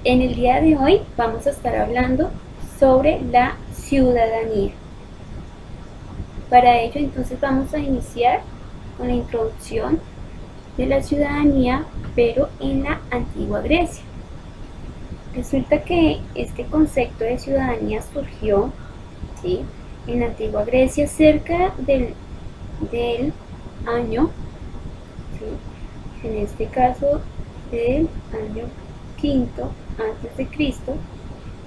En el día de hoy vamos a estar hablando sobre la ciudadanía. Para ello entonces vamos a iniciar con la introducción de la ciudadanía, pero en la antigua Grecia. Resulta que este concepto de ciudadanía surgió, ¿sí?, en la antigua Grecia cerca del año, ¿sí?, en este caso del año quinto antes de Cristo,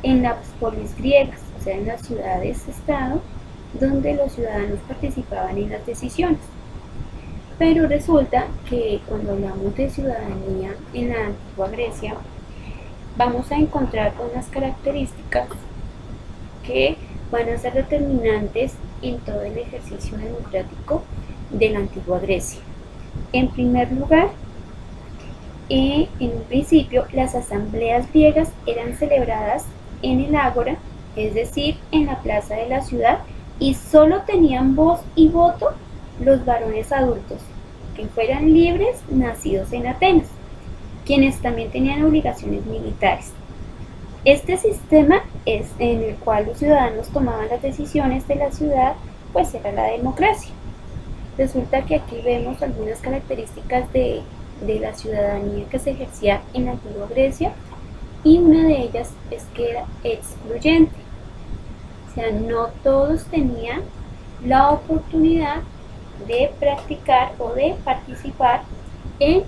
en las polis griegas, o sea, en las ciudades-estado, donde los ciudadanos participaban en las decisiones. Pero resulta que cuando hablamos de ciudadanía en la antigua Grecia, vamos a encontrar unas características que van a ser determinantes en todo el ejercicio democrático de la antigua Grecia. En primer lugar, en un principio, las asambleas griegas eran celebradas en el ágora, es decir, en la plaza de la ciudad, y solo tenían voz y voto los varones adultos, que fueran libres nacidos en Atenas, quienes también tenían obligaciones militares. Este sistema es en el cual los ciudadanos tomaban las decisiones de la ciudad, pues era la democracia. Resulta que aquí vemos algunas características de la ciudadanía que se ejercía en la antigua Grecia, y una de ellas es que era excluyente. O sea, no todos tenían la oportunidad de practicar o de participar en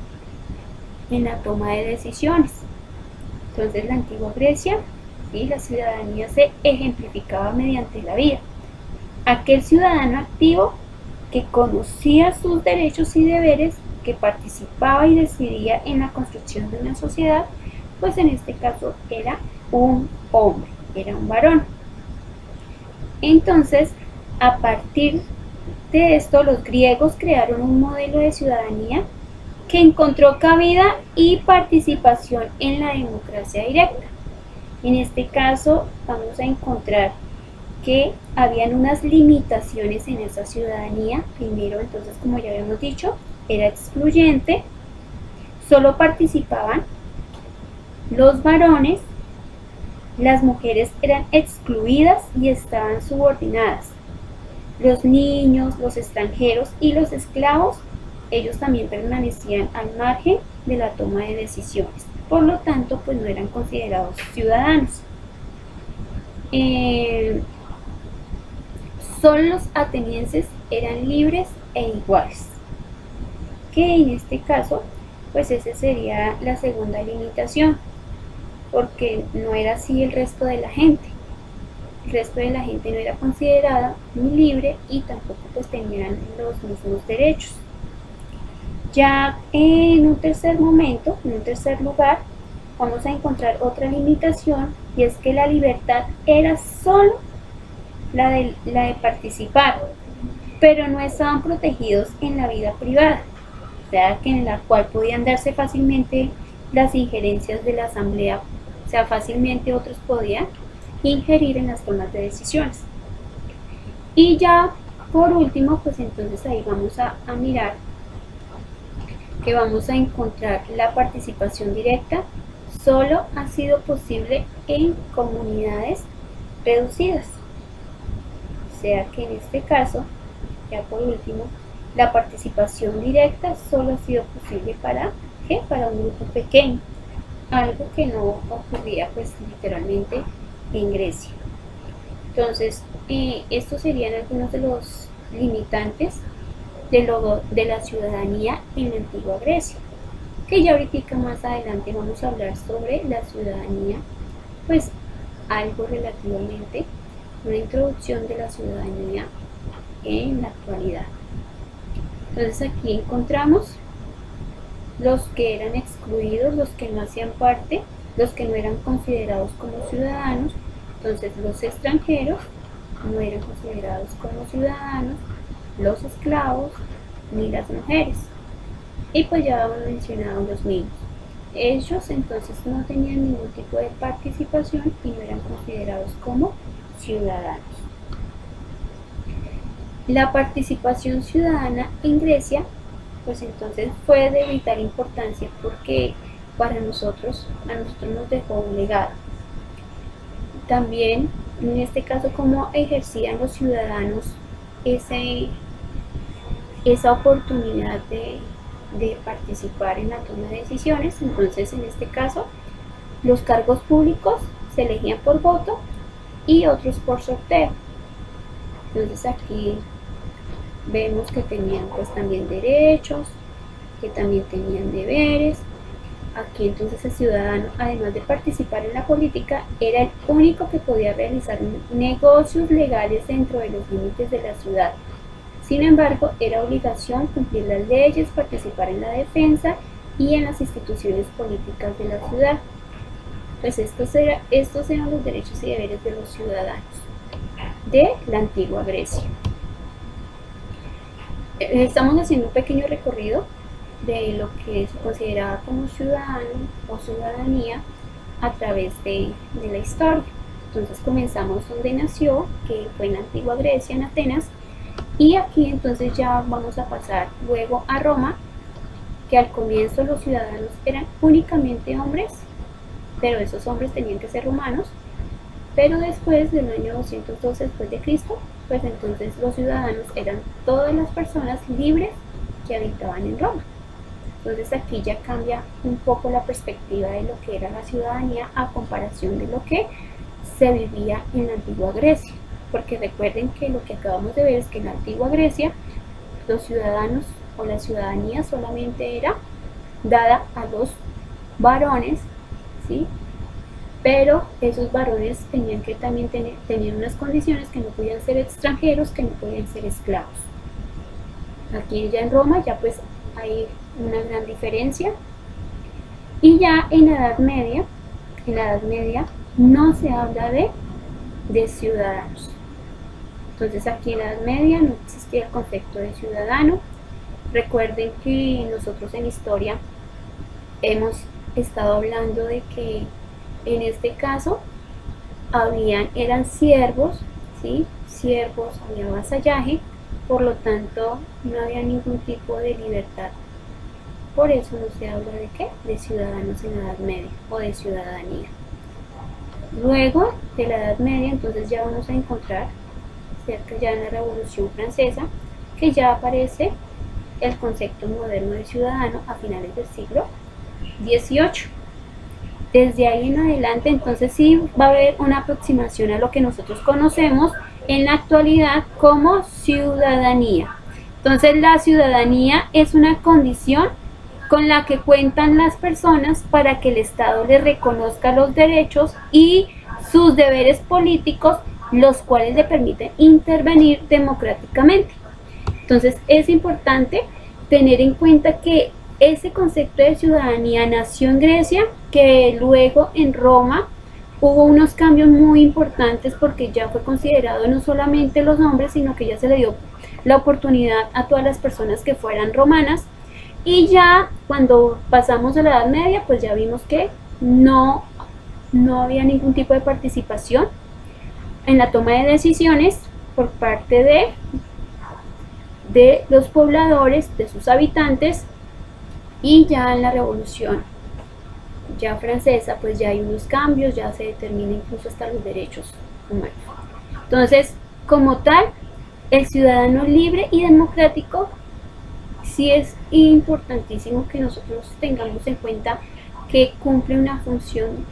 la toma de decisiones. Entonces, la antigua Grecia, ¿sí?, la ciudadanía se ejemplificaba mediante la vida. Aquel ciudadano activo que conocía sus derechos y deberes, que participaba y decidía en la construcción de una sociedad, pues en este caso era un hombre, era un varón. Entonces, a partir de esto, los griegos crearon un modelo de ciudadanía que encontró cabida y participación en la democracia directa. En este caso, vamos a encontrar que habían unas limitaciones en esa ciudadanía. Primero, entonces, como ya habíamos dicho, era excluyente, solo participaban los varones, las mujeres eran excluidas y estaban subordinadas. Los niños, los extranjeros y los esclavos, ellos también permanecían al margen de la toma de decisiones. Por lo tanto, pues no eran considerados ciudadanos. Solo los atenienses eran libres e iguales. Que en este caso, pues esa sería la segunda limitación, porque no era así el resto de la gente. El resto de la gente no era considerada muy libre y tampoco pues tenían los mismos derechos. Ya en un tercer momento, en un tercer lugar, vamos a encontrar otra limitación, y es que la libertad era solo la de participar, pero no estaban protegidos en la vida privada, o sea, que en la cual podían darse fácilmente las injerencias de la asamblea, o sea, fácilmente otros podían ingerir en las tomas de decisiones. Y ya por último, pues entonces ahí vamos a mirar que vamos a encontrar la participación directa solo ha sido posible en comunidades reducidas. O sea que en este caso, ya por último, la participación directa solo ha sido posible para un grupo pequeño, algo que no ocurría pues literalmente en Grecia. Entonces, estos serían algunos de los limitantes de la ciudadanía en la antigua Grecia, que ya ahorita más adelante vamos a hablar sobre la ciudadanía, pues algo relativamente, una introducción de la ciudadanía en la actualidad. Entonces aquí encontramos los que eran excluidos, los que no hacían parte, los que no eran considerados como ciudadanos. Entonces los extranjeros no eran considerados como ciudadanos, los esclavos ni las mujeres. Y pues ya hemos mencionado los niños. Ellos entonces no tenían ningún tipo de participación y no eran considerados como ciudadanos. La participación ciudadana en Grecia, pues entonces fue de vital importancia, porque para nosotros, a nosotros nos dejó un legado. También, en este caso, cómo ejercían los ciudadanos esa oportunidad de participar en la toma de decisiones. Entonces, en este caso, los cargos públicos se elegían por voto y otros por sorteo. Entonces aquí vemos que tenían pues también derechos, que también tenían deberes. Aquí entonces el ciudadano, además de participar en la política, era el único que podía realizar negocios legales dentro de los límites de la ciudad. Sin embargo, era obligación cumplir las leyes, participar en la defensa y en las instituciones políticas de la ciudad. Pues estos eran los derechos y deberes de los ciudadanos de la antigua Grecia. Estamos haciendo un pequeño recorrido de lo que se consideraba como ciudadano o ciudadanía a través de la historia. Entonces comenzamos donde nació, que fue en la antigua Grecia, en Atenas, y aquí entonces ya vamos a pasar luego a Roma, que al comienzo los ciudadanos eran únicamente hombres, pero esos hombres tenían que ser romanos, pero después del año 212 después de Cristo, pues entonces los ciudadanos eran todas las personas libres que habitaban en Roma. Entonces aquí ya cambia un poco la perspectiva de lo que era la ciudadanía a comparación de lo que se vivía en la antigua Grecia, porque recuerden que lo que acabamos de ver es que en la antigua Grecia los ciudadanos o la ciudadanía solamente era dada a los varones, ¿sí? Pero esos varones tenían que también tenían unas condiciones, que no podían ser extranjeros, que no podían ser esclavos. Aquí ya en Roma ya pues hay una gran diferencia. Y ya en la Edad Media no se habla de ciudadanos. Entonces aquí en la Edad Media no existía el concepto de ciudadano. Recuerden que nosotros en historia hemos estado hablando de que en este caso eran siervos, ¿sí? Siervos, había vasallaje, por lo tanto no había ningún tipo de libertad. Por eso no se habla de ¿qué? De ciudadanos en la Edad Media o de ciudadanía. Luego de la Edad Media entonces ya vamos a encontrar, cerca ya en la Revolución Francesa, que ya aparece el concepto moderno de ciudadano a finales del siglo XVIII. Desde ahí en adelante entonces sí va a haber una aproximación a lo que nosotros conocemos en la actualidad como ciudadanía. Entonces la ciudadanía es una condición con la que cuentan las personas para que el Estado les reconozca los derechos y sus deberes políticos, los cuales le permiten intervenir democráticamente. Entonces es importante tener en cuenta que ese concepto de ciudadanía nació en Grecia, que luego en Roma hubo unos cambios muy importantes porque ya fue considerado no solamente los hombres, sino que ya se le dio la oportunidad a todas las personas que fueran romanas. Y ya cuando pasamos a la Edad Media, pues ya vimos que no había ningún tipo de participación en la toma de decisiones por parte de los pobladores, de sus habitantes. Y ya en la Revolución ya francesa, pues ya hay unos cambios, ya se determina incluso hasta los derechos humanos. Entonces, como tal, el ciudadano libre y democrático sí es importantísimo que nosotros tengamos en cuenta que cumple una función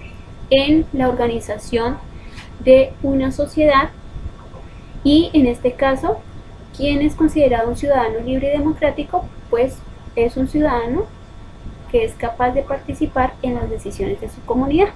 en la organización de una sociedad. Y en este caso, ¿quién es considerado un ciudadano libre y democrático? Pues es un ciudadano que es capaz de participar en las decisiones de su comunidad.